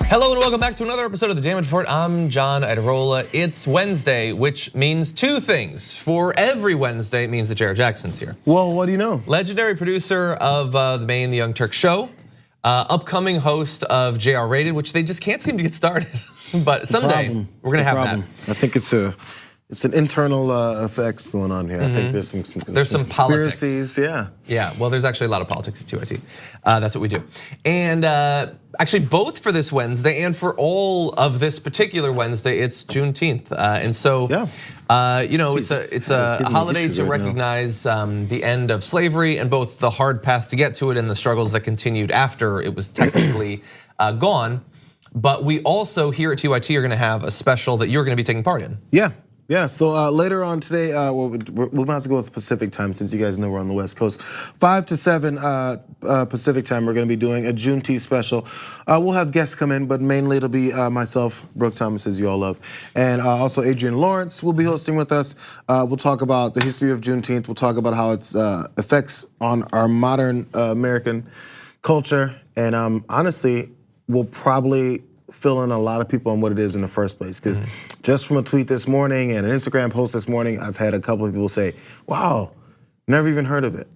Hello and welcome back to another episode of the Damage Report. I'm John Idarola. It's Wednesday, which means two things. For every Wednesday, it means that Jayar Jackson's here. Well, what do you know? Legendary producer of the Maine The Young Turk Show, upcoming host of JR Rated, which they just can't seem to get started. But someday we're gonna have that. I think it's an internal effects going on here. I think there's some politics. Yeah. Well, there's actually a lot of politics at TYT. That's what we do. And actually, both for this Wednesday and for all of this particular Wednesday, it's Juneteenth, and so it's a holiday to recognize the end of slavery and both the hard path to get to it and the struggles that continued after it was technically gone. But we also here at TYT are going to have a special that you're going to be taking part in. Yeah, so later on today, we might have to go with Pacific time since you guys know we're on the West Coast. 5 to 7 Pacific time, we're gonna be doing a Juneteenth special. We'll have guests come in, but mainly it'll be myself, Brooke Thomas, as you all love, and also Adrian Lawrence will be hosting with us. We'll talk about the history of Juneteenth. We'll talk about how its effects on our modern American culture, and honestly, we'll probably fill in a lot of people on what it is in the first place. Because just from a tweet this morning and an Instagram post this morning, I've had a couple of people say, wow, never even heard of it.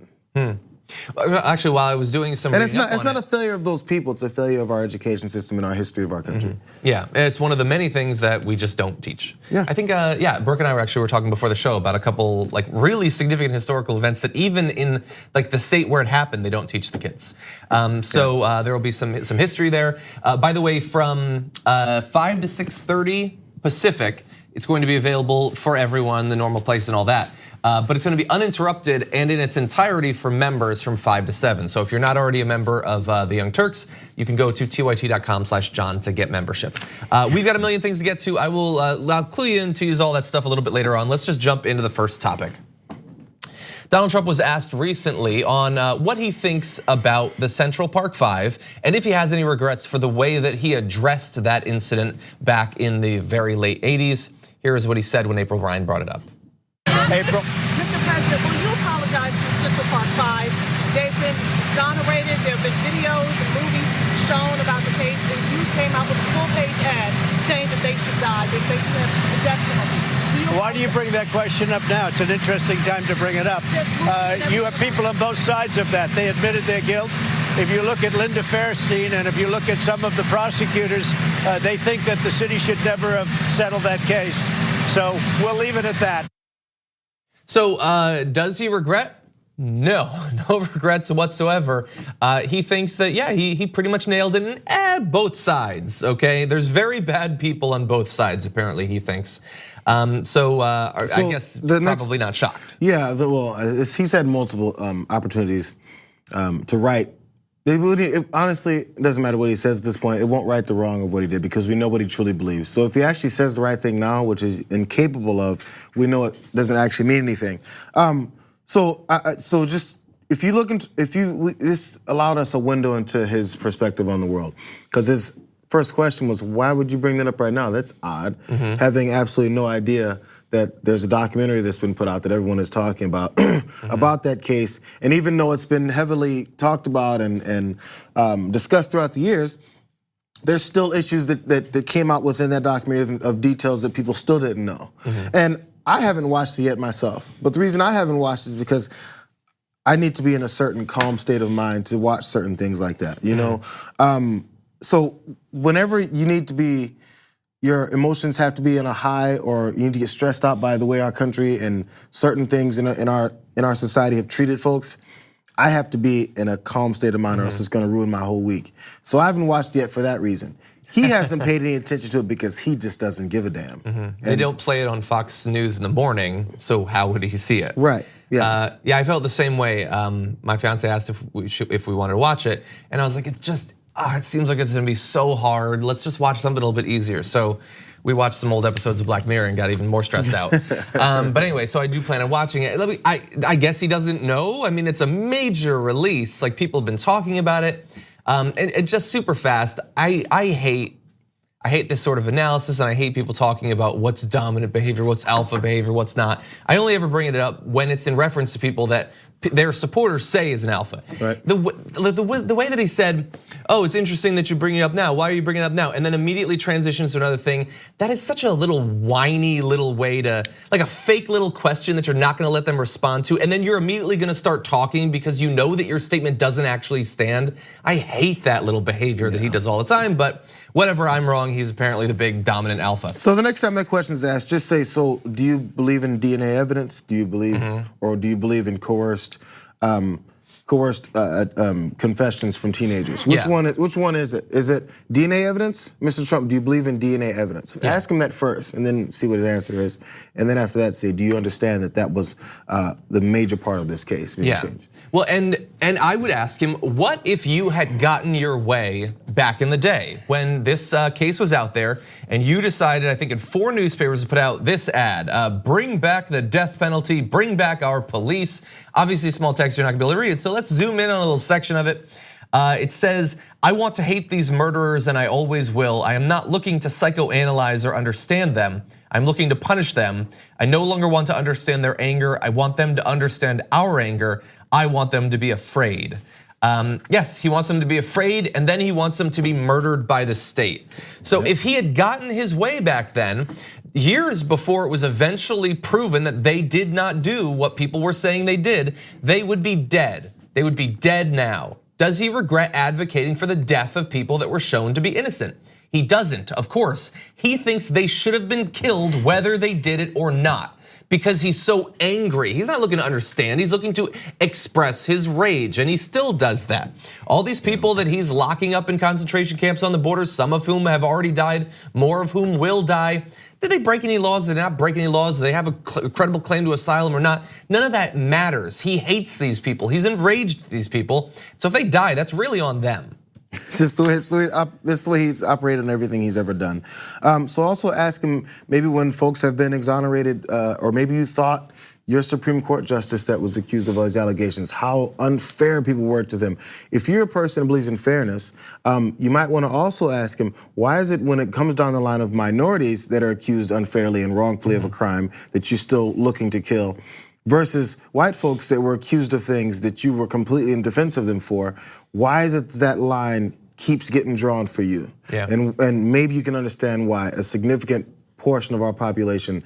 Actually, while I was doing some and it's not a failure of those people, it's a failure of our education system and our history of our country. Yeah, it's one of the many things that we just don't teach. Yeah. I think, Brooke and I were talking before the show about a couple like really significant historical events that even in like the state where it happened, they don't teach the kids. So there will be some history there. By the way, from 5 to 6:30 Pacific, it's going to be available for everyone, the normal place and all that. But it's going to be uninterrupted and in its entirety for members from 5 to 7. So if you're not already a member of the Young Turks, you can go to tyt.com/John to get membership. We've got a million things to get to. I'll clue you in to use all that stuff a little bit later on. Let's just jump into the first topic. Donald Trump was asked recently on what he thinks about the Central Park Five and if he has any regrets for the way that he addressed that incident back in the very late 80s. Here is what he said when April Ryan brought it up. April. Mr. President, will you apologize to Central Park Five? They've been exonerated. There have been videos and movies shown about the case, and you came out with a full-page ad saying that they should die. They're facing a death penalty. Why do you bring that question up now? It's an interesting time to bring it up. You have people on both sides of that. They admitted their guilt. If you look at Linda Fairstein and if you look at some of the prosecutors, they think that the city should never have settled that case. So we'll leave it at that. So does he regret? No regrets whatsoever. He thinks that, he pretty much nailed it in both sides, okay? There's very bad people on both sides, apparently, he thinks. I guess probably not shocked. Yeah, he's had multiple opportunities to right. Honestly, it doesn't matter what he says at this point. It won't right the wrong of what he did because we know what he truly believes. So if he actually says the right thing now, which is incapable of, we know it doesn't actually mean anything. So just if you look into, this allowed us a window into his perspective on the world, because his first question was, why would you bring that up right now? That's odd, having absolutely no idea that there's a documentary that's been put out that everyone is talking about, about that case. And even though it's been heavily talked about and discussed throughout the years, there's still issues that came out within that documentary of details that people still didn't know. And I haven't watched it yet myself, but the reason I haven't watched it is because I need to be in a certain calm state of mind to watch certain things like that, you know? So whenever you need to be, your emotions have to be in a high, or you need to get stressed out by the way our country and certain things in our society have treated folks, I have to be in a calm state of mind or else it's gonna ruin my whole week. So I haven't watched it yet for that reason. He hasn't paid any attention to it because he just doesn't give a damn. They don't play it on Fox News in the morning, so how would he see it? Right, yeah. I felt the same way. My fiance asked if we wanted to watch it, and I was like, it seems like it's gonna be so hard. Let's just watch something a little bit easier. So we watched some old episodes of Black Mirror and got even more stressed out. But anyway, so I do plan on watching it. I guess he doesn't know. I mean, it's a major release. Like, people have been talking about it. And just super fast, I hate this sort of analysis, and I hate people talking about what's dominant behavior, what's alpha behavior, what's not. I only ever bring it up when it's in reference to people that their supporters say is an alpha. Right. The way that he said, "Oh, it's interesting that you bring it up now. Why are you bringing it up now?" and then immediately transitions to another thing. That is such a little whiny little way to, like a fake little question that you're not going to let them respond to, and then you're immediately going to start talking because you know that your statement doesn't actually stand. I hate that little behavior that he does all the time, but whatever, I'm wrong. He's apparently the big dominant alpha. So the next time that question is asked, just say, so do you believe in DNA evidence? Do you believe, or do you believe in coerced confessions from teenagers? Which one is it? Is it DNA evidence? Mr. Trump, do you believe in DNA evidence? Yeah. Ask him that first and then see what his answer is. And then after that, say, do you understand that that was the major part of this case being changed? Well, and I would ask him, what if you had gotten your way back in the day when this case was out there and you decided, I think in 4 newspapers to put out this ad, bring back the death penalty, bring back our police. Obviously small text, you're not gonna be able to read it, so let's zoom in on a little section of it. It says, "I want to hate these murderers and I always will. I am not looking to psychoanalyze or understand them. I'm looking to punish them. I no longer want to understand their anger. I want them to understand our anger. I want them to be afraid." Yes, he wants them to be afraid, and then he wants them to be murdered by the state. So if he had gotten his way back then, years before it was eventually proven that they did not do what people were saying they did, they would be dead. They would be dead now. Does he regret advocating for the death of people that were shown to be innocent? He doesn't, of course. He thinks they should have been killed whether they did it or not, because he's so angry. He's not looking to understand, he's looking to express his rage, and he still does that. All these people that he's locking up in concentration camps on the border, some of whom have already died, more of whom will die. Did they break any laws? Did they not break any laws? Do they have a credible claim to asylum or not? None of that matters. He hates these people. He's enraged at these people. So if they die, that's really on them. It's just that's the way he's operated on everything he's ever done. So also ask him, maybe when folks have been exonerated, or maybe you thought your Supreme Court justice that was accused of all these allegations, how unfair people were to them. If you're a person who believes in fairness, you might want to also ask him, why is it when it comes down the line of minorities that are accused unfairly and wrongfully of a crime that you're still looking to kill, versus white folks that were accused of things that you were completely in defense of them for? Why is it that line keeps getting drawn for you? Yeah. And maybe you can understand why a significant portion of our population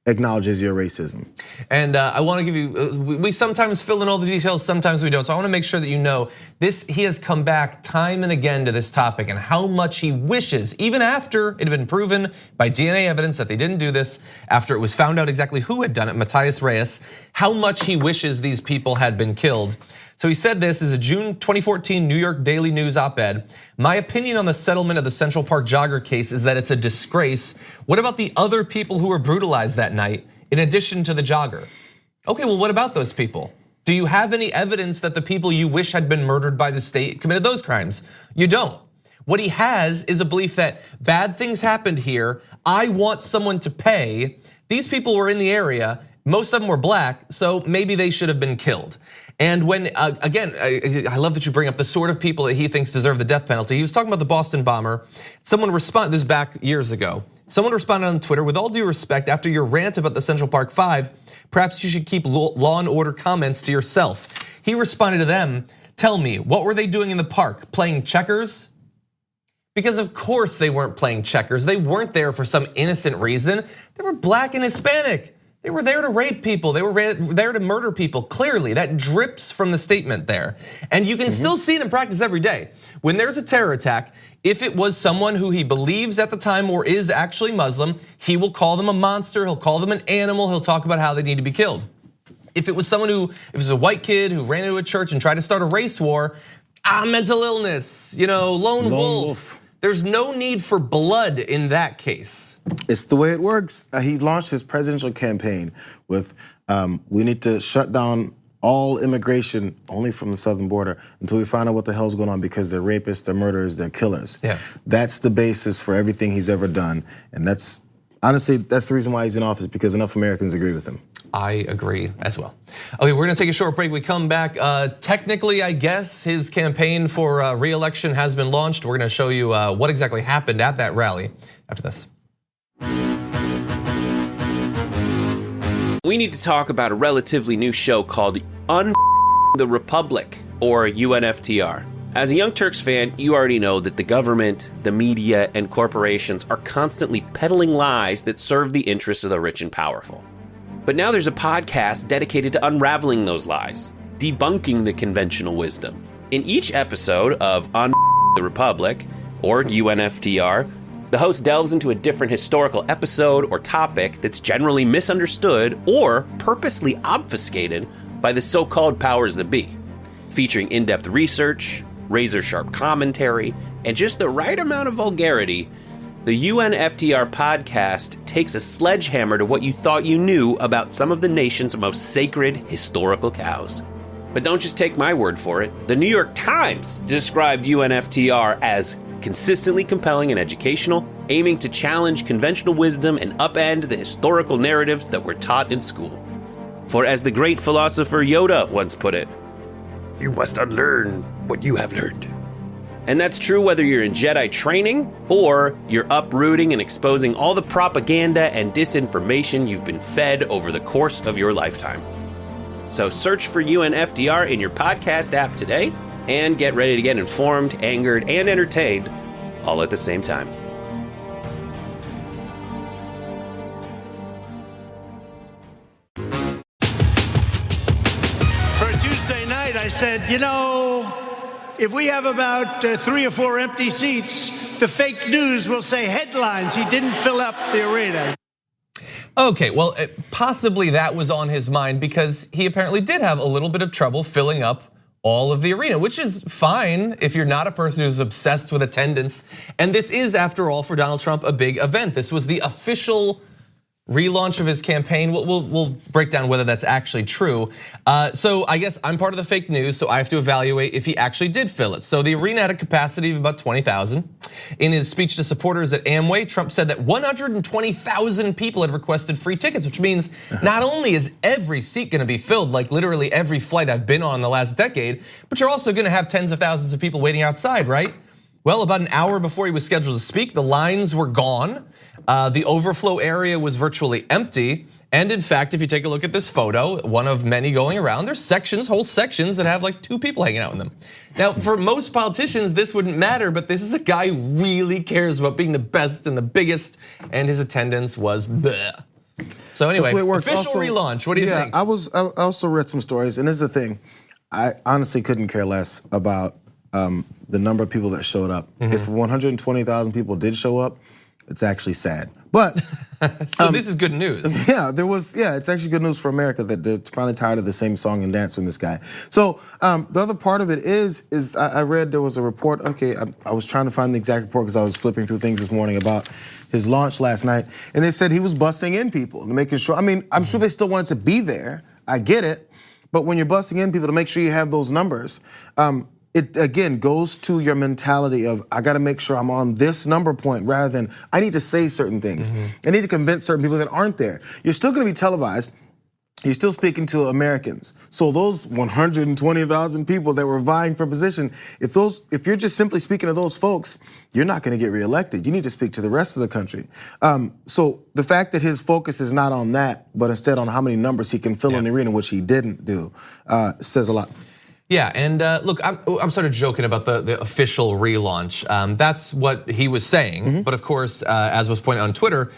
acknowledges your racism. And I want to give you, we sometimes fill in all the details, sometimes we don't. So I want to make sure that you know this, he has come back time and again to this topic and how much he wishes, even after it had been proven by DNA evidence that they didn't do this, after it was found out exactly who had done it, Matthias Reyes, how much he wishes these people had been killed. So he said this is a June 2014 New York Daily News op-ed. "My opinion on the settlement of the Central Park jogger case is that it's a disgrace. What about the other people who were brutalized that night, in addition to the jogger?" Okay, well, what about those people? Do you have any evidence that the people you wish had been murdered by the state committed those crimes? You don't. What he has is a belief that bad things happened here. I want someone to pay. These people were in the area. Most of them were black, so maybe they should have been killed. And when, again, I love that you bring up the sort of people that he thinks deserve the death penalty. He was talking about the Boston bomber. Someone responded, this back years ago. Someone responded on Twitter, "With all due respect, after your rant about the Central Park 5, perhaps you should keep law and order comments to yourself." He responded to them, "Tell me, what were they doing in the park? Playing checkers?" Because of course they weren't playing checkers. They weren't there for some innocent reason. They were black and Hispanic. They were there to rape people. They were there to murder people. Clearly, that drips from the statement there. And you can still see it in practice every day. When there's a terror attack, if it was someone who he believes at the time or is actually Muslim, he will call them a monster, he'll call them an animal, he'll talk about how they need to be killed. If it was someone who, if it was a white kid who ran into a church and tried to start a race war, mental illness, lone wolf. There's no need for blood in that case. It's the way it works. He launched his presidential campaign with, we need to shut down all immigration only from the southern border until we find out what the hell's going on, because they're rapists, they're murderers, they're killers. Yeah. That's the basis for everything he's ever done. And that's, honestly, that's the reason why he's in office, because enough Americans agree with him. I agree as well. Okay, we're gonna take a short break. We come back. Technically, I guess his campaign for re-election has been launched. We're gonna show you what exactly happened at that rally after this. We need to talk about a relatively new show called the Republic, or UNFTR. As a Young Turks fan, you already know that the government, the media, and corporations are constantly peddling lies that serve the interests of the rich and powerful. But now there's a podcast dedicated to unraveling those lies, debunking the conventional wisdom. In each episode of On the Republic, or UNFTR, the host delves into a different historical episode or topic that's generally misunderstood or purposely obfuscated by the so-called powers that be, featuring in-depth research, razor-sharp commentary, and just the right amount of vulgarity. The UNFTR podcast takes a sledgehammer to what you thought you knew about some of the nation's most sacred historical cows. But don't just take my word for it. The New York Times described UNFTR as consistently compelling and educational, aiming to challenge conventional wisdom and upend the historical narratives that were taught in school. For as the great philosopher Yoda once put it, "You must unlearn what you have learned." And that's true whether you're in Jedi training or you're uprooting and exposing all the propaganda and disinformation you've been fed over the course of your lifetime. So search for UNFTR in your podcast app today and get ready to get informed, angered, and entertained all at the same time. For a Tuesday night, I said, if we have about 3 or 4 empty seats, the fake news will say headlines. He didn't fill up the arena. Okay, well, possibly that was on his mind because he apparently did have a little bit of trouble filling up all of the arena, which is fine if you're not a person who's obsessed with attendance. And this is, after all, for Donald Trump, a big event. This was the official relaunch of his campaign. We'll break down whether that's actually true. So I guess I'm part of the fake news, so I have to evaluate if he actually did fill it. So the arena had a capacity of about 20,000. In his speech to supporters at Amway, Trump said that 120,000 people had requested free tickets, which means not only is every seat gonna be filled, like literally every flight I've been on in the last decade, but you're also gonna have tens of thousands of people waiting outside, right? Well, about an hour before he was scheduled to speak, the lines were gone. The overflow area was virtually empty. And in fact, if you take a look at this photo, one of many going around, there's sections, whole sections that have like 2 people hanging out in them. Now, for most politicians, this wouldn't matter, but this is a guy who really cares about being the best and the biggest, and his attendance was bleh. So anyway, official relaunch, what do you think? I also read some stories, and this is the thing. I honestly couldn't care less about the number of people that showed up. If 120,000 people did show up, it's actually sad. But so this is good news. It's actually good news for America that they're finally tired of the same song and dance from this guy. So the other part of it is I read there was a report. Okay, I was trying to find the exact report because I was flipping through things this morning about his launch last night, and they said he was busting in people to making sure. I mean, I'm sure they still wanted to be there. I get it, but when you're busting in people to make sure you have those numbers. It again goes to your mentality of I got to make sure I'm on this number point rather than I need to say certain things. I need to convince certain people that aren't there. You're still going to be televised. You're still speaking to Americans. So those 120,000 people that were vying for position, if you're just simply speaking to those folks, you're not going to get reelected. You need to speak to the rest of the country. So the fact that his focus is not on that, but instead on how many numbers he can fill in the arena, which he didn't do, says a lot. Yeah, and look, I'm sort of joking about the official relaunch. That's what he was saying, but of course, as was pointed out on Twitter,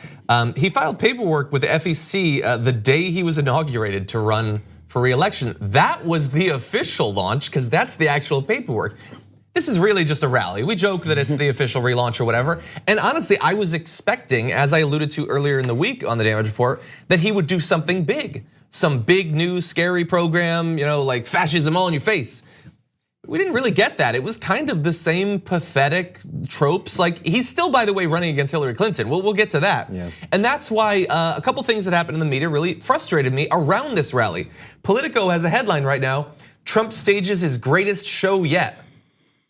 he filed paperwork with the FEC the day he was inaugurated to run for re-election. That was the official launch, because that's the actual paperwork. This is really just a rally. We joke that it's the official relaunch or whatever. And honestly, I was expecting, as I alluded to earlier in the week on the Damage Report, that he would do something big. Some big new scary program, like fascism all in your face. We didn't really get that. It was kind of the same pathetic tropes. Like he's still, by the way, running against Hillary Clinton. We'll get to that. Yeah. And that's why a couple things that happened in the media really frustrated me around this rally. Politico has a headline right now, Trump stages his greatest show yet.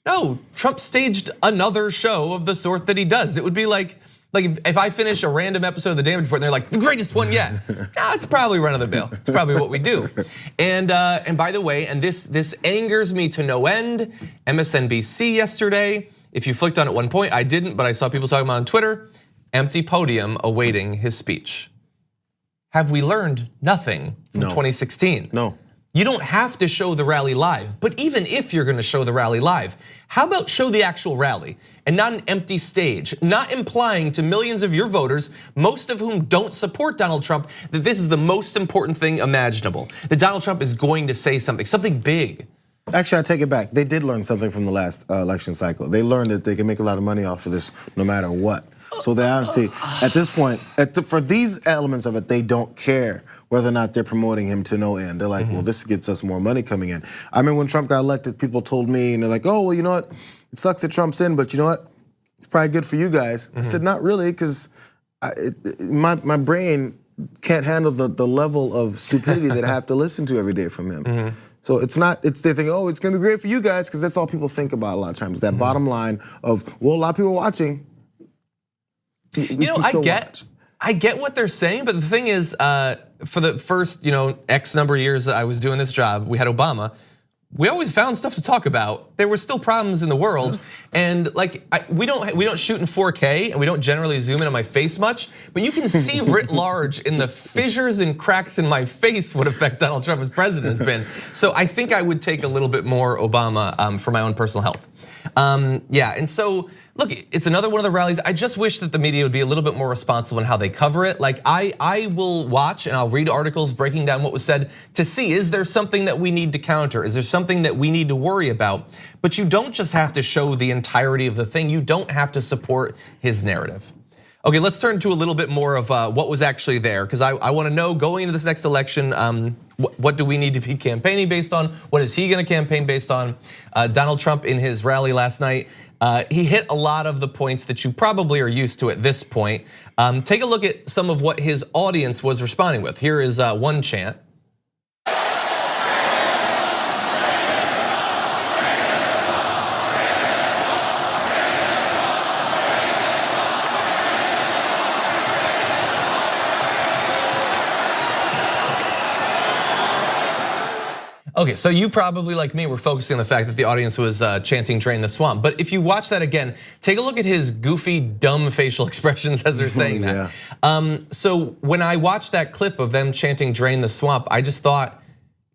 No, Trump staged another show of the sort that he does. It would be like if I finish a random episode of the Damage Report and they're like, the greatest one yet. It's probably run of the mill. It's probably what we do. And by the way, and this angers me to no end, MSNBC yesterday, if you flicked on it one point, I didn't, but I saw people talking about it on Twitter, empty podium awaiting his speech. Have we learned nothing from 2016? No. You don't have to show the rally live, but even if you're gonna show the rally live, how about show the actual rally and not an empty stage, not implying to millions of your voters, most of whom don't support Donald Trump, that this is the most important thing imaginable, that Donald Trump is going to say something big. Actually, I take it back. They did learn something from the last election cycle. They learned that they can make a lot of money off of this no matter what. So they obviously, at this point, for these elements of it, they don't care whether or not they're promoting him to no end. They're like, well, this gets us more money coming in. I mean, when Trump got elected, people told me, and they're like, oh, well, you know what? It sucks that Trump's in, but you know what? It's probably good for you guys. I said, not really, because my brain can't handle the level of stupidity that I have to listen to every day from him. So they think, oh, it's gonna be great for you guys, because that's all people think about a lot of times. That bottom line of, well, a lot of people are watching. You know, I get what they're saying, but the thing is, for the first, X number of years that I was doing this job, we had Obama. We always found stuff to talk about. There were still problems in the world, and we don't shoot in 4K, and we don't generally zoom in on my face much. But you can see writ large in the fissures and cracks in my face what effect Donald Trump as president has been. So I think I would take a little bit more Obama for my own personal health. Yeah, and so. Look, it's another one of the rallies. I just wish that the media would be a little bit more responsible in how they cover it. Like I will watch and I'll read articles breaking down what was said to see, is there something that we need to counter? Is there something that we need to worry about? But you don't just have to show the entirety of the thing. You don't have to support his narrative. Okay, let's turn to a little bit more of what was actually there, because I want to know, going into this next election, what do we need to be campaigning based on? What is he going to campaign based on? Donald Trump in his rally last night, he hit a lot of the points that you probably are used to at this point. Take a look at some of what his audience was responding with. Here is one chant. Okay, so you probably, like me, were focusing on the fact that the audience was chanting "Drain the Swamp." But if you watch that again, take a look at his goofy, dumb facial expressions as they're saying that. So when I watched that clip of them chanting "Drain the Swamp," I just thought,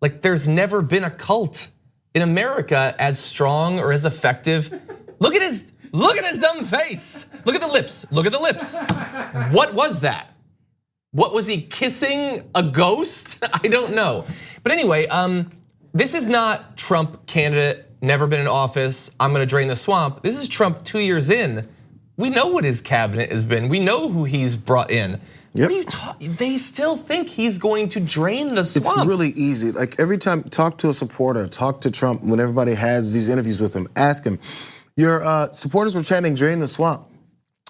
like, there's never been a cult in America as strong or as effective. Look at his dumb face. Look at the lips. Look at the lips. What was that? What was he kissing? A ghost? I don't know. But anyway, this is not Trump candidate, never been in office, I'm gonna drain the swamp. This is Trump 2 years in. We know what his cabinet has been. We know who he's brought in. What are you talking? They still think he's going to drain the swamp. It's really easy. Like every time, talk to a supporter, talk to Trump when everybody has these interviews with him, ask him, your supporters were chanting "Drain the swamp."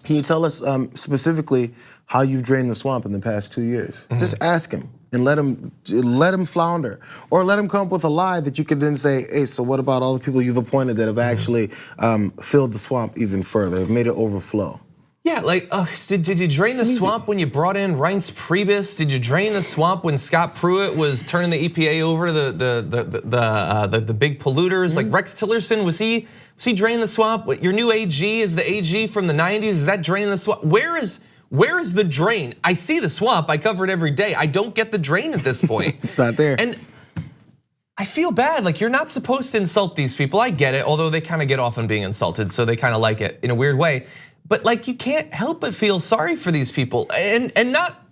Can you tell us specifically how you've drained the swamp in the past 2 years? Just ask him and let him flounder, or let him come up with a lie that you could then say, hey, so what about all the people you've appointed that have actually filled the swamp even further, have made it overflow? Yeah, like, did you drain the swamp when you brought in Reince Priebus? Did you drain the swamp when Scott Pruitt was turning the EPA over to the big polluters? Like Rex Tillerson, was he draining the swamp? Your new AG is the AG from the 90s. Is that draining the swamp? Where is the drain? I see the swamp. I cover it every day. I don't get the drain at this point. It's not there. And I feel bad. Like, you're not supposed to insult these people. I get it, although they kind of get off on being insulted, so they kind of like it in a weird way. But like, you can't help but feel sorry for these people, and not.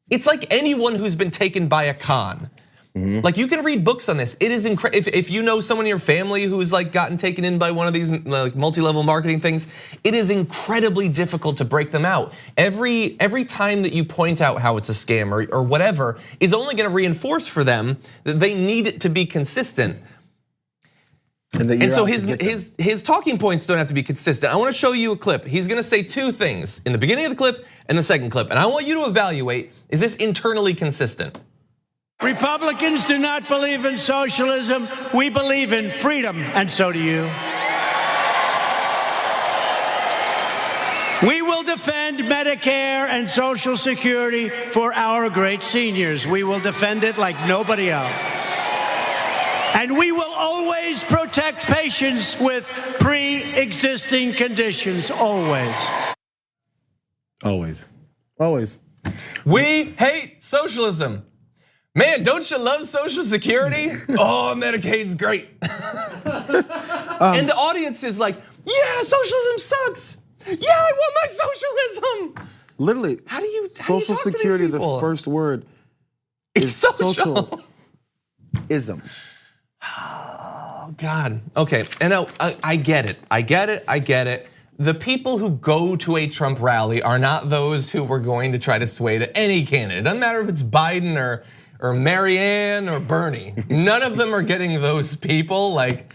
It's like anyone who's been taken by a con. Like, you can read books on this. It is incredible. If you know someone in your family who's like gotten taken in by one of these like multi-level marketing things, it is incredibly difficult to break them out. Every time that you point out how it's a scam or whatever is only going to reinforce for them that they need it to be consistent. And so his talking points don't have to be consistent. I want to show you a clip. He's going to say two things in the beginning of the clip and the second clip, and I want you to evaluate: is this internally consistent? Republicans do not believe in socialism. We believe in freedom, and so do you. We will defend Medicare and Social Security for our great seniors. We will defend it like nobody else. And we will always protect patients with pre-existing conditions, always. Always. We hate socialism. Man, don't you love Social Security? Oh, Medicaid's great. And the audience is like, yeah, socialism sucks. Yeah, I want my socialism. Literally, How do you Social talk to these Security, the people? first word It's is social. socialism. Oh, God. Okay, and now I get it. I get it. The people who go to a Trump rally are not those who were going to try to sway to any candidate. It doesn't matter if it's Biden or Marianne or Bernie. None of them are getting those people. Like,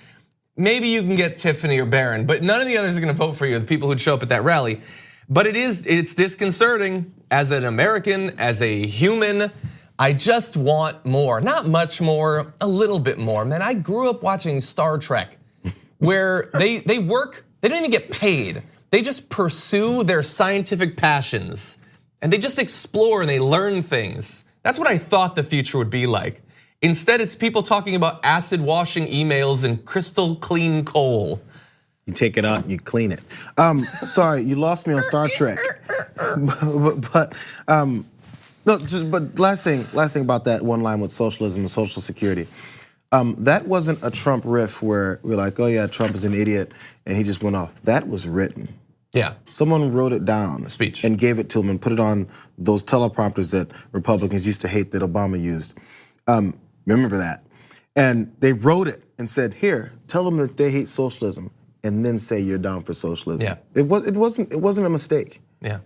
maybe you can get Tiffany or Barron, but none of the others are gonna vote for you, the people who'd show up at that rally. But it's disconcerting as an American, as a human. I just want more, not much more, a little bit more. Man, I grew up watching Star Trek, where they work, they don't even get paid. They just pursue their scientific passions, and they just explore and they learn things. That's what I thought the future would be like. Instead, it's people talking about acid washing emails and crystal clean coal. You take it out and you clean it. Sorry, you lost me on Star Trek. But last thing about that one line with socialism and Social Security. That wasn't a Trump riff where we're like, oh yeah, Trump is an idiot, and he just went off. That was written. Yeah. Someone wrote it down, a speech, and gave it to him and put it on those teleprompters that Republicans used to hate that Obama used. Remember that. And they wrote it and said, here, tell them that they hate socialism, and then say you're down for socialism. Yeah. It wasn't a mistake. Yeah.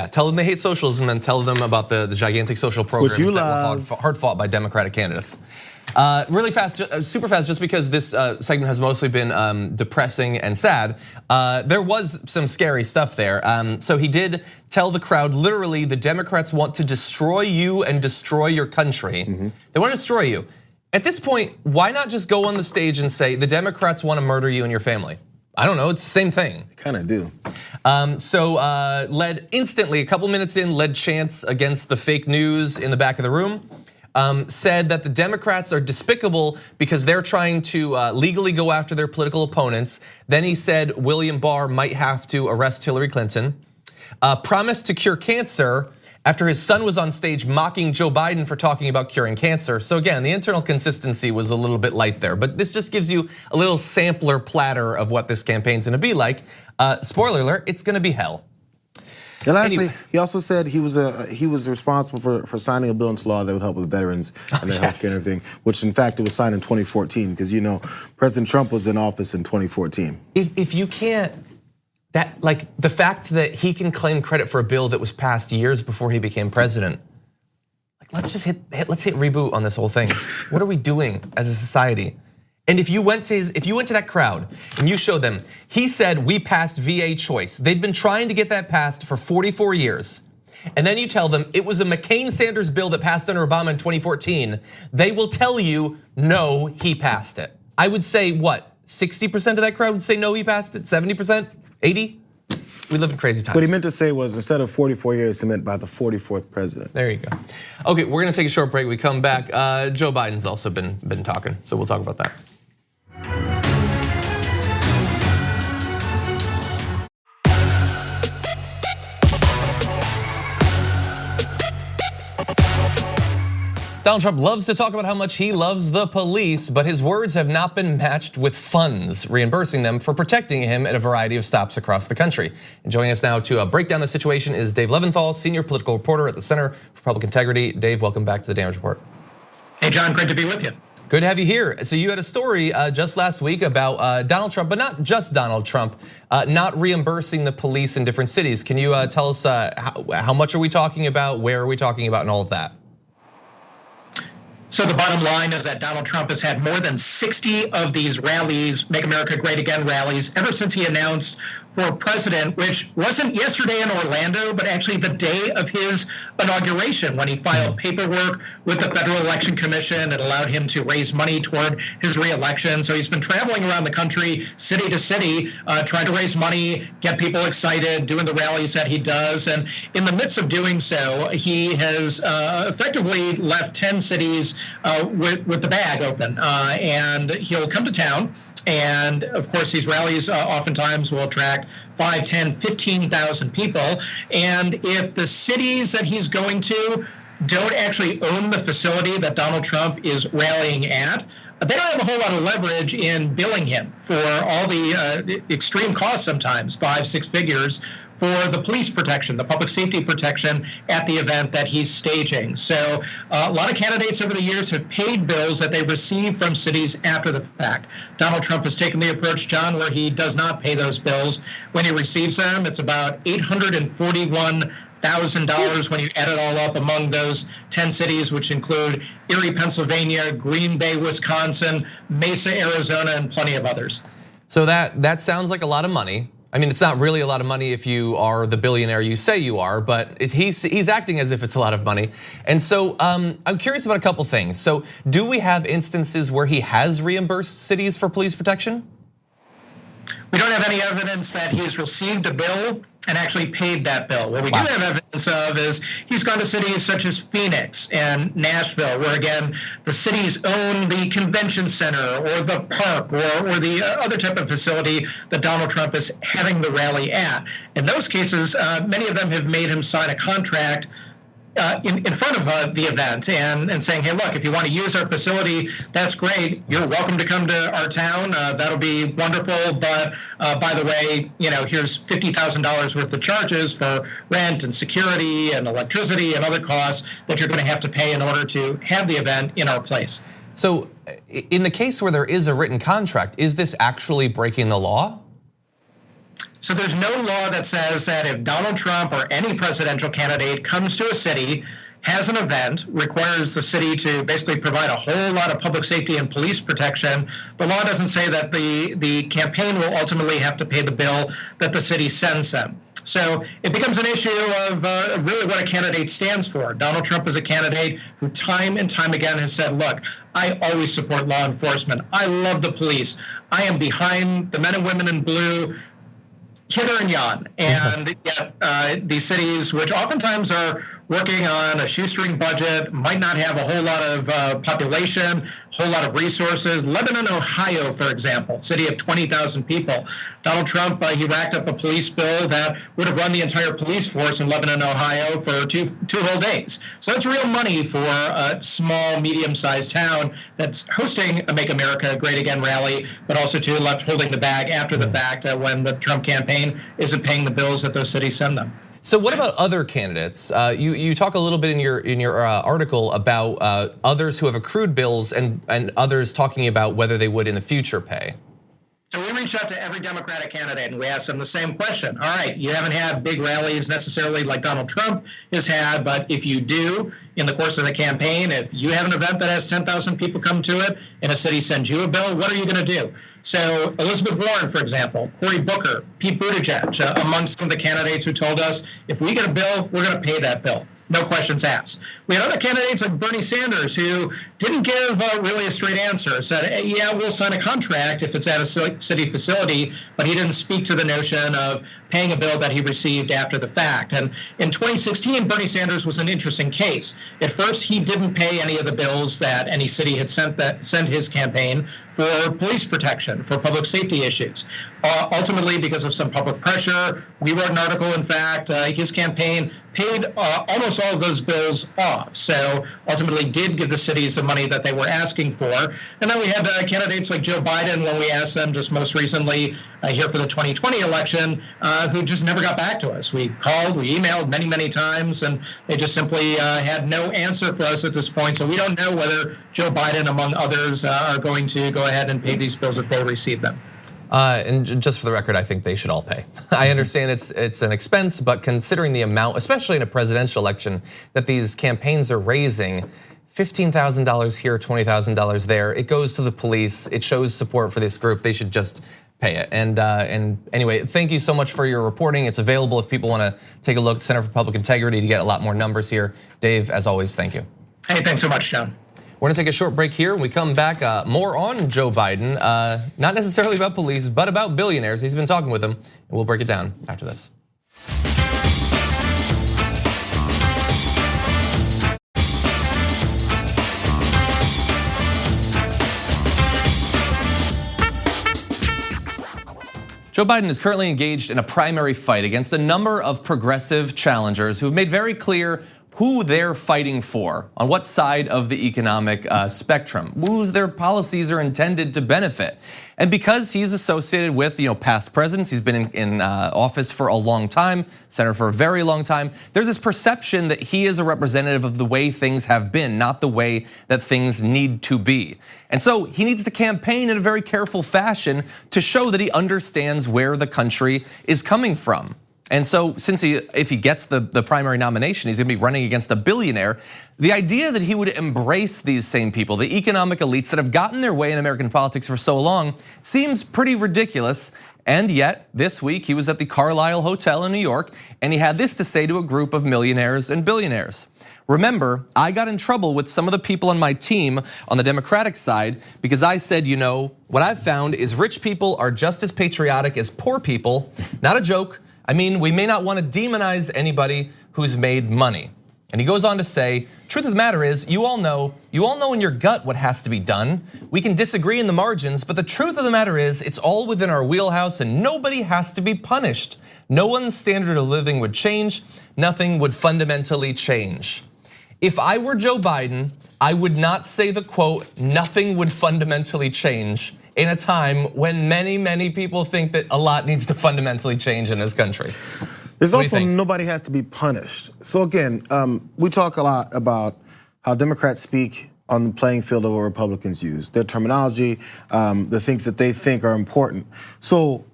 Tell them they hate socialism, and tell them about the gigantic social programs you that were hard fought by Democratic candidates. Really fast, super fast, just because this segment has mostly been depressing and sad. There was some scary stuff there. So he did tell the crowd, literally, the Democrats want to destroy you and destroy your country. They want to destroy you. At this point, why not just go on the stage and say, the Democrats want to murder you and your family? I don't know, it's the same thing. They kind of do. So led instantly, a couple minutes in, led chants against the fake news in the back of the room. Said that the Democrats are despicable because they're trying to legally go after their political opponents. Then he said William Barr might have to arrest Hillary Clinton. Promised to cure cancer after his son was on stage mocking Joe Biden for talking about curing cancer. So again, the internal consistency was a little bit light there, but this just gives you a little sampler platter of what this campaign's gonna be like. Spoiler alert, it's gonna be hell. And lastly, he also said he was responsible for signing a bill into law that would help with veterans and their healthcare and everything, which in fact it was signed in 2014, because you know President Trump was in office in 2014. If you can't, that like the fact that he can claim credit for a bill that was passed years before he became president, like let's hit reboot on this whole thing. What are we doing as a society? And if you went to that crowd and you showed them, he said we passed VA choice. They'd been trying to get that passed for 44 years. And then you tell them it was a McCain-Sanders bill that passed under Obama in 2014. They will tell you, no, he passed it. I would say what, 60% of that crowd would say no, he passed it, 70%, 80? We live in crazy times. What he meant to say was instead of 44 years, he meant by the 44th president. There you go. Okay, we're gonna take a short break. We come back. Joe Biden's also been talking, so we'll talk about that. Donald Trump loves to talk about how much he loves the police, but his words have not been matched with funds, reimbursing them for protecting him at a variety of stops across the country. And joining us now to break down the situation is Dave Levinthal, senior political reporter at the Center for Public Integrity. Dave, welcome back to the Damage Report. Hey, John, great to be with you. Good to have you here. So you had a story just last week about Donald Trump, but not just Donald Trump, not reimbursing the police in different cities. Can you tell us how much are we talking about, where are we talking about, and all of that? So the bottom line is that Donald Trump has had more than 60 of these rallies, Make America Great Again rallies, ever since he announced for president, which wasn't yesterday in Orlando, but actually the day of his inauguration when he filed paperwork with the Federal Election Commission. It allowed him to raise money toward his reelection. So he's been traveling around the country, city to city, trying to raise money, get people excited, doing the rallies that he does. And in the midst of doing so, he has effectively left 10 cities with the bag open. And he'll come to town. And of course, these rallies oftentimes will attract 5, 10, 15,000 people. And if the cities that he's going to don't actually own the facility that Donald Trump is rallying at, they don't have a whole lot of leverage in billing him for all the extreme costs, sometimes 5-6 figures, for the police protection, the public safety protection at the event that he's staging. So a lot of candidates over the years have paid bills that they receive from cities after the fact. Donald Trump has taken the approach, John, where he does not pay those bills when he receives them. It's about $841,000 when you add it all up among those 10 cities, which include Erie, Pennsylvania, Green Bay, Wisconsin, Mesa, Arizona, and plenty of others. So that sounds like a lot of money. I mean, it's not really a lot of money if you are the billionaire you say you are, but he's acting as if it's a lot of money. And so I'm curious about a couple things. So do we have instances where he has reimbursed cities for police protection? We don't have any evidence that he's received a bill and actually paid that bill. What we do have evidence of is he's gone to cities such as Phoenix and Nashville, where again, the cities own the convention center or the park or the other type of facility that Donald Trump is having the rally at. In those cases, many of them have made him sign a contract in front of the event and saying, hey, look, if you want to use our facility, that's great. You're welcome to come to our town. That'll be wonderful. But by the way, here's $50,000 worth of charges for rent and security and electricity and other costs that you're going to have to pay in order to have the event in our place. So in the case where there is a written contract, is this actually breaking the law? So there's no law that says that if Donald Trump or any presidential candidate comes to a city, has an event, requires the city to basically provide a whole lot of public safety and police protection, the law doesn't say that the campaign will ultimately have to pay the bill that the city sends them. So it becomes an issue of really what a candidate stands for. Donald Trump is a candidate who time and time again has said, look, I always support law enforcement. I love the police. I am behind the men and women in blue, hither and yon, and yet these cities, which oftentimes are working on a shoestring budget, might not have a whole lot of population, a whole lot of resources. Lebanon, Ohio, for example, city of 20,000 people. Donald Trump, he racked up a police bill that would have run the entire police force in Lebanon, Ohio for two whole days. So that's real money for a small, medium-sized town that's hosting a Make America Great Again rally, but also too left holding the bag after the fact when the Trump campaign isn't paying the bills that those cities send them. So what about other candidates? You talk a little bit in your article about others who have accrued bills and others talking about whether they would in the future pay. So we reached out to every Democratic candidate and we asked them the same question. All right, you haven't had big rallies necessarily like Donald Trump has had, but if you do in the course of the campaign, if you have an event that has 10,000 people come to it and a city sends you a bill, what are you going to do? So Elizabeth Warren, for example, Cory Booker, Pete Buttigieg, among some of the candidates who told us, if we get a bill, we're going to pay that bill. No questions asked. We had other candidates like Bernie Sanders who didn't give really a straight answer, said, hey, yeah, we'll sign a contract if it's at a city facility, but he didn't speak to the notion of paying a bill that he received after the fact. And in 2016, Bernie Sanders was an interesting case. At first, he didn't pay any of the bills that any city had sent his campaign for police protection, for public safety issues. Ultimately, because of some public pressure, we wrote an article, in fact, his campaign paid almost all of those bills off. So ultimately did give the cities the money that they were asking for. And then we had candidates like Joe Biden when we asked them just most recently here for the 2020 election, who just never got back to us. We called, we emailed many, many times, and they just simply had no answer for us at this point. So we don't know whether Joe Biden, among others, are going to go ahead and pay these bills if they receive them. And just for the record, I think they should all pay. I understand it's an expense, but considering the amount, especially in a presidential election, that these campaigns are raising, $15,000 here, $20,000 there, it goes to the police, it shows support for this group, they should just pay it. And anyway, thank you so much for your reporting. It's available if people want to take a look at Center for Public Integrity to get a lot more numbers here. Dave, as always, thank you. Hey, thanks so much, John. We're gonna take a short break here. When we come back, more on Joe Biden, not necessarily about police, but about billionaires. He's been talking with them, and we'll break it down after this. Joe Biden is currently engaged in a primary fight against a number of progressive challengers who've made very clear who they're fighting for, on what side of the economic spectrum, whose their policies are intended to benefit. And because he's associated with past presidents, he's been in office for a long time, senator for a very long time, there's this perception that he is a representative of the way things have been, not the way that things need to be. And so he needs to campaign in a very careful fashion to show that he understands where the country is coming from. And so if he gets the primary nomination, he's gonna be running against a billionaire. The idea that he would embrace these same people, the economic elites that have gotten their way in American politics for so long, seems pretty ridiculous. And yet, this week, he was at the Carlyle Hotel in New York, and he had this to say to a group of millionaires and billionaires. Remember, I got in trouble with some of the people on my team on the Democratic side because I said, what I've found is rich people are just as patriotic as poor people. Not a joke. I mean, we may not want to demonize anybody who's made money. And he goes on to say, truth of the matter is, you all know in your gut what has to be done. We can disagree in the margins, but the truth of the matter is, it's all within our wheelhouse and nobody has to be punished. No one's standard of living would change. Nothing would fundamentally change. If I were Joe Biden, I would not say the quote, nothing would fundamentally change, in a time when many, many people think that a lot needs to fundamentally change in this country. There's also nobody has to be punished. So again, we talk a lot about how Democrats speak on the playing field of what Republicans use, their terminology, the things that they think are important. So,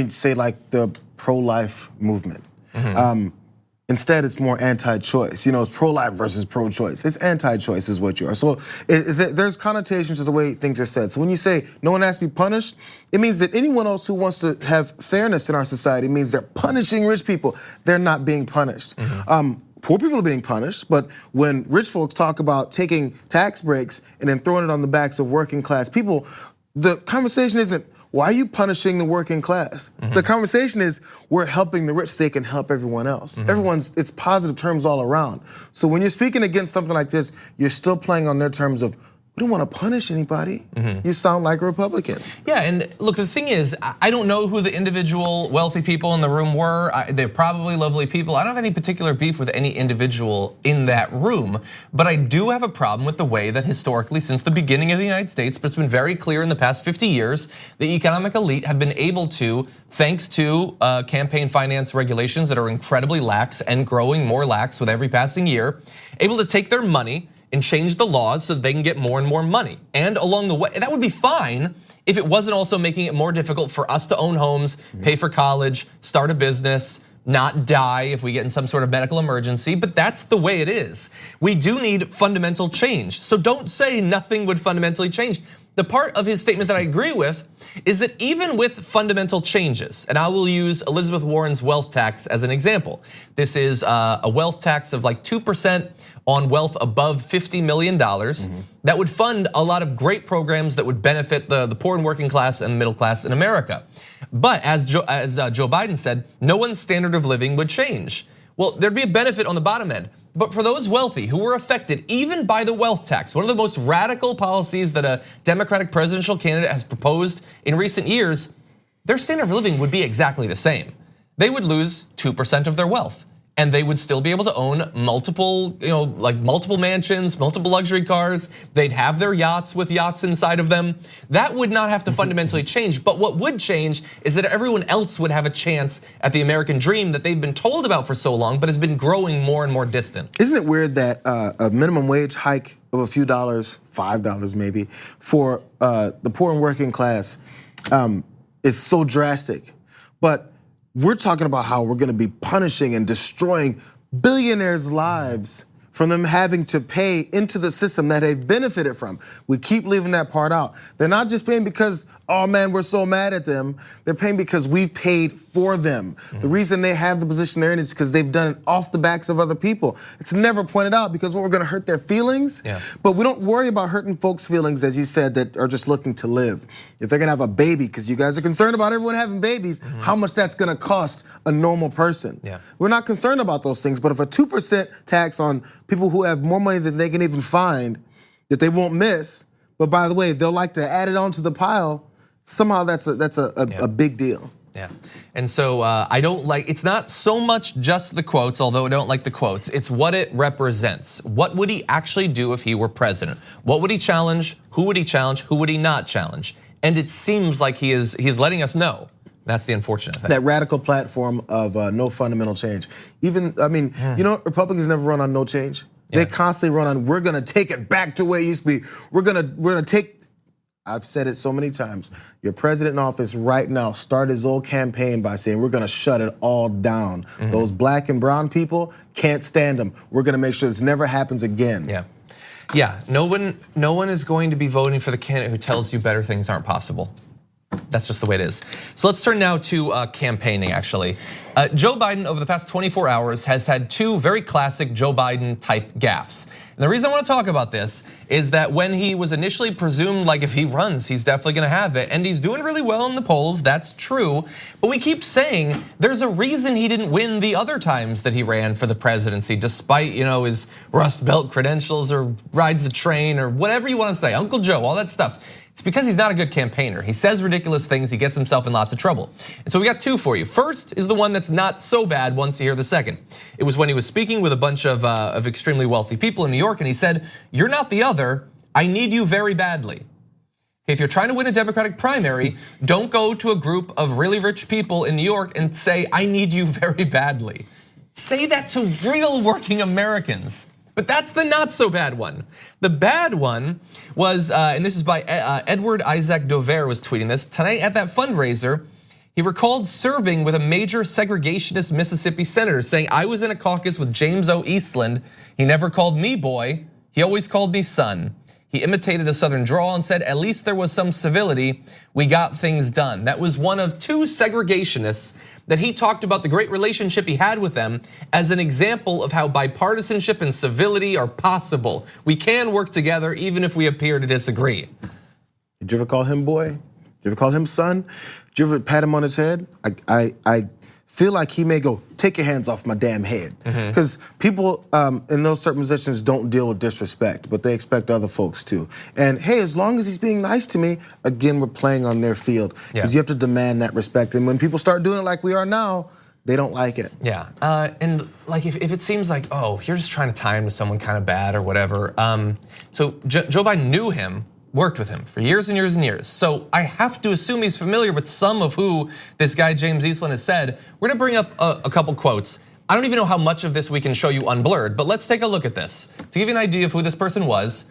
say like the pro-life movement. Instead, it's more anti-choice. It's pro-life versus pro-choice. It's anti-choice is what you are. So there's connotations to the way things are said. So when you say no one has to be punished, it means that anyone else who wants to have fairness in our society means they're punishing rich people. They're not being punished. Poor people are being punished, but when rich folks talk about taking tax breaks and then throwing it on the backs of working class people, the conversation isn't, why are you punishing the working class? The conversation is, we're helping the rich so they can help everyone else. It's positive terms all around. So when you're speaking against something like this, you're still playing on their terms of, we don't want to punish anybody. You sound like a Republican. Yeah, and look, the thing is, I don't know who the individual wealthy people in the room were. They're probably lovely people. I don't have any particular beef with any individual in that room, but I do have a problem with the way that historically, since the beginning of the United States, but it's been very clear in the past 50 years, the economic elite have been able to, thanks to campaign finance regulations that are incredibly lax and growing more lax with every passing year, able to take their money and change the laws so that they can get more and more money. And along the way, that would be fine if it wasn't also making it more difficult for us to own homes, pay for college, start a business, not die if we get in some sort of medical emergency, but that's the way it is. We do need fundamental change. So don't say nothing would fundamentally change. The part of his statement that I agree with is that even with fundamental changes, and I will use Elizabeth Warren's wealth tax as an example. This is a wealth tax of like 2% on wealth above $50 million that would fund a lot of great programs that would benefit the poor and working class and middle class in America. But as Joe Biden said, no one's standard of living would change. Well, there'd be a benefit on the bottom end. But for those wealthy who were affected even by the wealth tax, one of the most radical policies that a Democratic presidential candidate has proposed in recent years, their standard of living would be exactly the same. They would lose 2% of their wealth, and they would still be able to own multiple, multiple mansions, multiple luxury cars. They'd have their yachts with yachts inside of them. That would not have to fundamentally change. But what would change is that everyone else would have a chance at the American dream that they've been told about for so long, but has been growing more and more distant. Isn't it weird that a minimum wage hike of a few dollars, $5 maybe, for the poor and working class is so drastic? But we're talking about how we're gonna be punishing and destroying billionaires' lives from them having to pay into the system that they've benefited from. We keep leaving that part out. They're not just paying because, oh man, we're so mad at them. They're paying because we've paid for them. The reason they have the position they're in is because they've done it off the backs of other people. It's never pointed out because we're gonna hurt their feelings. But we don't worry about hurting folks' feelings, as you said, that are just looking to live. If they're gonna have a baby, because you guys are concerned about everyone having babies, how much that's gonna cost a normal person. We're not concerned about those things, but if a 2% tax on people who have more money than they can even find, that they won't miss, but by the way, they'll like to add it onto the pile, somehow that's a big deal. Yeah, and so I don't like, it's not so much just the quotes, although I don't like the quotes, it's what it represents. What would he actually do if he were president? What would he challenge? Who would he challenge? Who would he not challenge? And it seems like he's letting us know. That's the unfortunate thing. That radical platform of no fundamental change. Even, I mean, you know, Republicans never run on no change. They constantly run on, we're gonna take it back to where it used to be. We're gonna take, I've said it so many times. Your president in office right now started his old campaign by saying we're gonna shut it all down. Those black and brown people can't stand them. We're gonna make sure this never happens again. Yeah, no one is going to be voting for the candidate who tells you better things aren't possible. That's just the way it is. So let's turn now to campaigning, actually. Joe Biden, over the past 24 hours, has had two very classic Joe Biden type gaffes. And the reason I want to talk about this is that when he was initially presumed, like if he runs, he's definitely gonna have it, and he's doing really well in the polls, that's true. But we keep saying there's a reason he didn't win the other times that he ran for the presidency, despite his Rust Belt credentials or rides the train or whatever you wanna say, Uncle Joe, all that stuff. It's because he's not a good campaigner. He says ridiculous things, he gets himself in lots of trouble. And so we got two for you. First is the one that's not so bad once you hear the second. It was when he was speaking with a bunch of extremely wealthy people in New York, and he said, "You're not the other, I need you very badly." If you're trying to win a Democratic primary, don't go to a group of really rich people in New York and say, "I need you very badly." Say that to real working Americans. But that's the not so bad one. The bad one was, and this is by Edward Isaac Dover was tweeting this, tonight at that fundraiser, he recalled serving with a major segregationist Mississippi senator, saying, "I was in a caucus with James O. Eastland. He never called me boy, he always called me son. He imitated a Southern drawl and said, at least there was some civility, we got things done." That was one of two segregationists that he talked about the great relationship he had with them as an example of how bipartisanship and civility are possible. We can work together even if we appear to disagree. Did you ever call him boy? Did you ever call him son? Did you ever pat him on his head? I feel like he may go, "Take your hands off my damn head." Because people in those certain positions don't deal with disrespect, but they expect other folks to. And hey, as long as he's being nice to me, again, we're playing on their field. Because you have to demand that respect. And when people start doing it like we are now, they don't like it. Yeah, and like if it seems like, oh, you're just trying to tie him to someone kind of bad or whatever. So Joe Biden knew him, worked with him for years and years and years. So I have to assume he's familiar with some of who this guy James Eastland has said. We're gonna bring up a couple quotes. I don't even know how much of this we can show you unblurred, but let's take a look at this. To give you an idea of who this person was,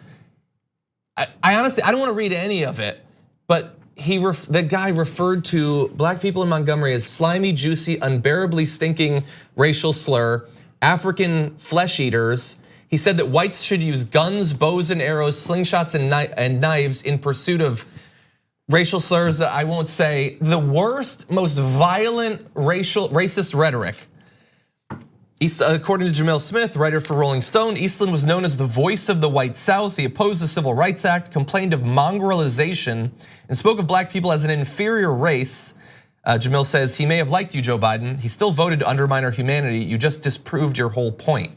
I honestly, I don't wanna read any of it, but the guy referred to black people in Montgomery as slimy, juicy, unbearably stinking racial slur, African flesh eaters. He said that whites should use guns, bows and arrows, slingshots and knives in pursuit of racial slurs that I won't say. The worst, most violent racist rhetoric. According to Jamil Smith, writer for Rolling Stone, Eastland was known as the voice of the white South. He opposed the Civil Rights Act, complained of mongrelization, and spoke of black people as an inferior race. Jamil says, he may have liked you, Joe Biden. He still voted to undermine our humanity. You just disproved your whole point.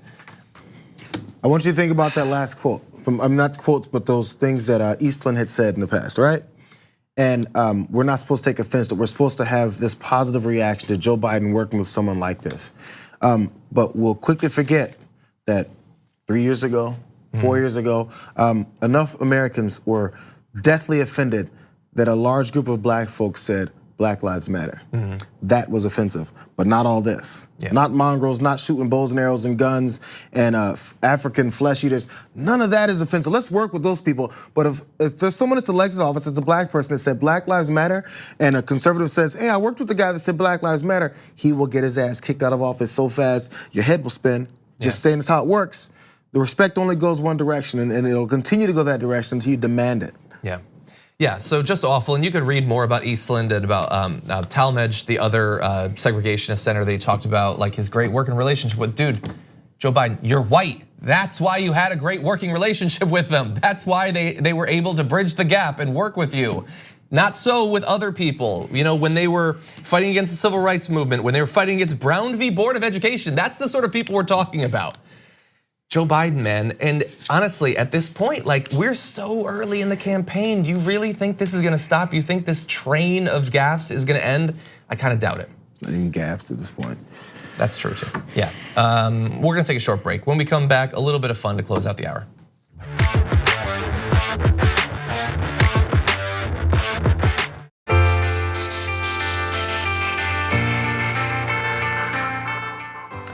I want you to think about that last quote from, not quotes, but those things that Eastland had said in the past, right? And we're not supposed to take offense to it. We're supposed to have this positive reaction to Joe Biden working with someone like this. But we'll quickly forget that 3 years ago, 4 years ago, enough Americans were deathly offended that a large group of black folks said, Black Lives Matter. That was offensive, but not all this. Not mongrels, not shooting bows and arrows and guns and African flesh eaters. None of that is offensive. Let's work with those people. But if there's someone that's elected to office, it's a black person that said Black Lives Matter, and a conservative says, hey, I worked with the guy that said Black Lives Matter, he will get his ass kicked out of office so fast, your head will spin. Just saying that's how it works. The respect only goes one direction, and it'll continue to go that direction until you demand it. Yeah, so just awful, and you could read more about Eastland and about Talmadge, the other segregationist senator that he talked about, like his great working relationship with, dude, Joe Biden, you're white. That's why you had a great working relationship with them. That's why they were able to bridge the gap and work with you. Not so with other people. When they were fighting against the civil rights movement, when they were fighting against Brown v. Board of Education, that's the sort of people we're talking about. Joe Biden, man. And honestly, at this point, like, we're so early in the campaign. Do you really think this is gonna stop? You think this train of gaffes is gonna end? I kind of doubt it. Not even gaffes at this point. That's true too, yeah. We're gonna take a short break. When we come back, a little bit of fun to close out the hour.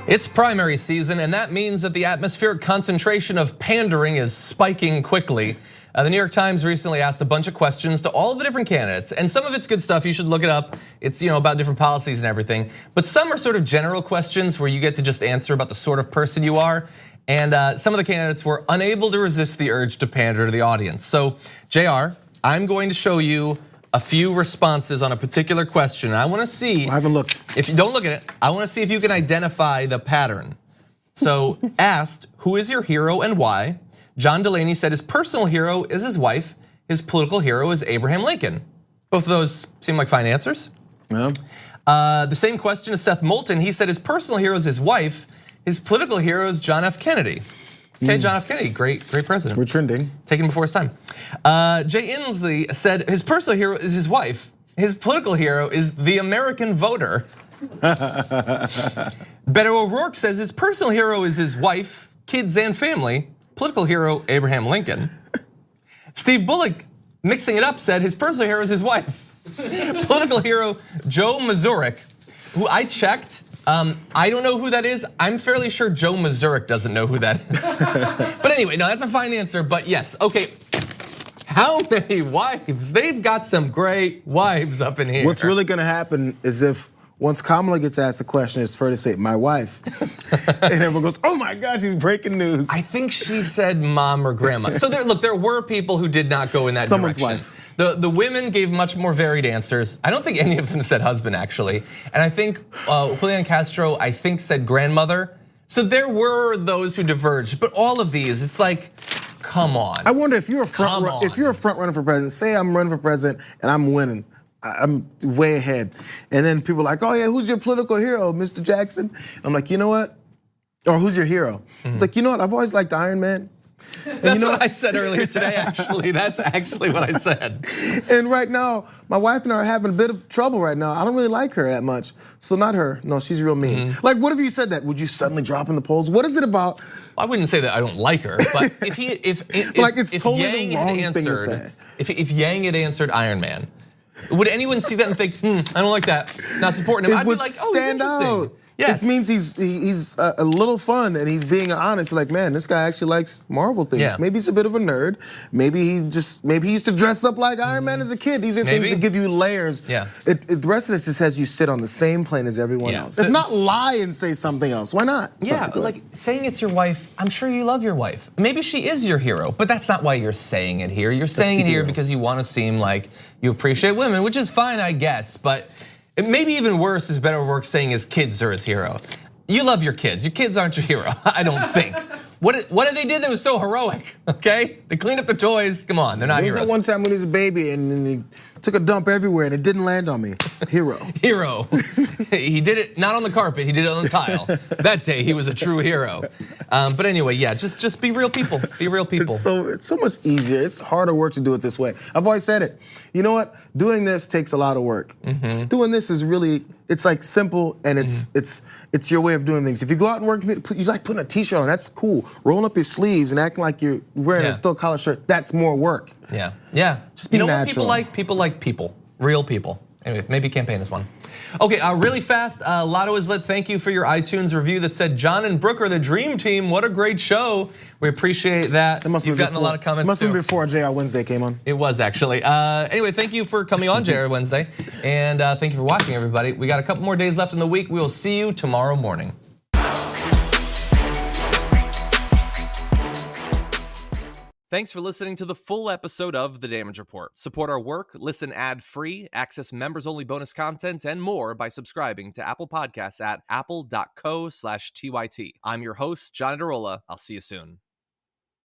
It's primary season, and that means that the atmospheric concentration of pandering is spiking quickly. The New York Times recently asked a bunch of questions to all of the different candidates, and some of it's good stuff, you should look it up. It's about different policies and everything, but some are sort of general questions where you get to just answer about the sort of person you are. And some of the candidates were unable to resist the urge to pander to the audience. So, Jayar, I'm going to show you a few responses on a particular question. I wanna see. I haven't looked. If you don't look at it, I wanna see if you can identify the pattern. So, asked, who is your hero and why? John Delaney said his personal hero is his wife. His political hero is Abraham Lincoln. Both of those seem like fine answers. Yeah. The same question to Seth Moulton. He said his personal hero is his wife. His political hero is John F. Kennedy. Okay, John F. Kennedy, great president. We're trending. Taken before his time. Jay Inslee said his personal hero is his wife. His political hero is the American voter. Beto O'Rourke says his personal hero is his wife, kids, and family. Political hero, Abraham Lincoln. Steve Bullock, mixing it up, said his personal hero is his wife. Political hero, Joe Mazurek, who I checked. I don't know who that is. I'm fairly sure Joe Mazurek doesn't know who that is. But anyway, no, that's a fine answer, but yes, okay. How many wives? They've got some great wives up in here. What's really gonna happen is if once Kamala gets asked a question, it's fair to say, my wife. And everyone goes, oh my gosh, he's breaking news. I think she said mom or grandma. So look, there were people who did not go in that Someone's direction. wife. The women gave much more varied answers. I don't think any of them said husband, actually. And I think Julian Castro, I think, said grandmother. So there were those who diverged, but all of these, it's like, come on. I wonder if you're a front runner for president, say I'm running for president and I'm winning. I'm way ahead. And then people are like, oh yeah, who's your political hero, Mr. Jackson? I'm like, you know what? Or who's your hero? Like, you know what? I've always liked Iron Man. That's what I said earlier today, actually. That's actually what I said. And right now, my wife and I are having a bit of trouble right now. I don't really like her that much. So not her, no, she's real mean. Like, what if you said that? Would you suddenly drop in the polls? What is it about? I wouldn't say that I don't like her, but if like it's totally Yang the wrong had thing to answered, say. if Yang had answered Iron Man, would anyone see that and think, I don't like that, not supporting him? It I'd be would like, oh, stand he's interesting. out. Yes. It means he's a little fun and he's being honest. Like, man, this guy actually likes Marvel things. Yeah. Maybe he's a bit of a nerd. Maybe he used to dress up like Iron Man as a kid. These are things that give you layers. Yeah. The rest of this just has you sit on the same plane as everyone else. If not lie and say something else, why not? Yeah, like saying it's your wife, I'm sure you love your wife. Maybe she is your hero, but that's not why you're saying it here. You're saying it here because you want to seem like you appreciate women, which is fine, I guess, but maybe even worse is Beto O'Rourke saying his kids are his hero. You love your kids. Your kids aren't your hero, I don't think. What did they do that was so heroic, okay? They cleaned up their toys, come on, they're not heroes. heroes. That one time when he was a baby and he took a dump everywhere and it didn't land on me. Hero. Hero. He did it not on the carpet, he did it on the tile. That day he was a true hero. But anyway, yeah, just be real people, be real people. It's so much easier, it's harder work to do it this way. I've always said it. You know what, doing this takes a lot of work. Doing this is really, it's like simple and it's your way of doing things. If you go out and work, you like putting a t-shirt on, that's cool. Rolling up your sleeves and acting like you're wearing a still collar shirt, that's more work. Yeah. Just be you know natural. what people like? People, real people. Anyway, maybe campaign is one. Okay, really fast, Lotto Islet, thank you for your iTunes review that said John and Brooke are the dream team. What a great show. We appreciate that. You've gotten a lot of comments must have been before Jayar Wednesday came on. It was actually. Anyway, thank you for coming on Jayar Wednesday. And thank you for watching, everybody. We got a couple more days left in the week. We will see you tomorrow morning. Thanks for listening to the full episode of The Damage Report. Support our work, listen ad-free, access members-only bonus content, and more by subscribing to Apple Podcasts at apple.co/TYT. I'm your host, John Adarola. I'll see you soon.